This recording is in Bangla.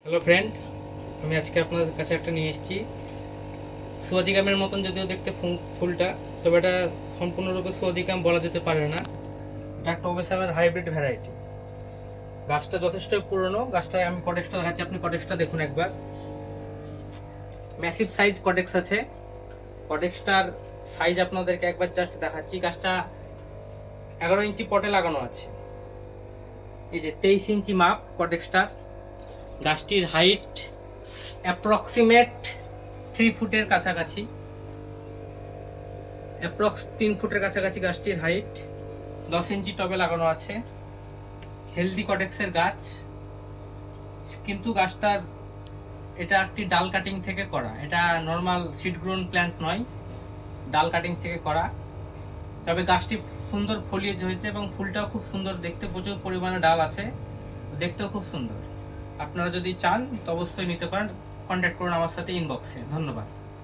হ্যালো ফ্রেন্ড, আমি আজকে আপনাদের কাছে একটা নিয়ে এসেছি। সোয়াজিকামের মতন যদিও দেখতে ফুলটা, তবে এটা সম্পূর্ণরূপে সোয়াজিকাম বলা যেতে পারে না। এটা একটা ওবেসামের হাইব্রিড ভ্যারাইটি। গাছটা যথেষ্ট পুরনো। গাছটায় আমি কটেক্সটা দেখাচ্ছি, আপনি কটেক্সটা দেখুন একবার। ম্যাসিভ সাইজ কটেক্স আছে। কটেক্সটার সাইজ আপনাদেরকে একবার জাস্ট দেখাচ্ছি। গাছটা 11 ইঞ্চি পটে লাগানো আছে। এই যে 23 ইঞ্চি মাপ কটেক্সটার। গাছটির হাইট অ্যাপ্রক্সিমেট 3 ফুটের কাছাকাছি, অ্যাপ্রক্স 3 ফুটের কাছাকাছি গাছটির হাইট। 10 ইঞ্চি টবে লাগানো আছে। হেলদি কটেক্সের গাছ, কিন্তু গাছটার এটা একটি ডাল কাটিং থেকে করা। এটা নর্মাল সিড গ্রোন প্ল্যান্ট নয়, ডাল কাটিং থেকে করা। তবে গাছটি সুন্দর ফলিয়েজ হয়েছে এবং ফুলটাও খুব সুন্দর দেখতে, প্রচুর পরিমাণে ডাল আছে, দেখতেও খুব সুন্দর। আপনারা যদি চান তো অবশ্যই নিতে পারেন। কন্ট্যাক্ট করুন আমার সাথে ইনবক্সে। ধন্যবাদ।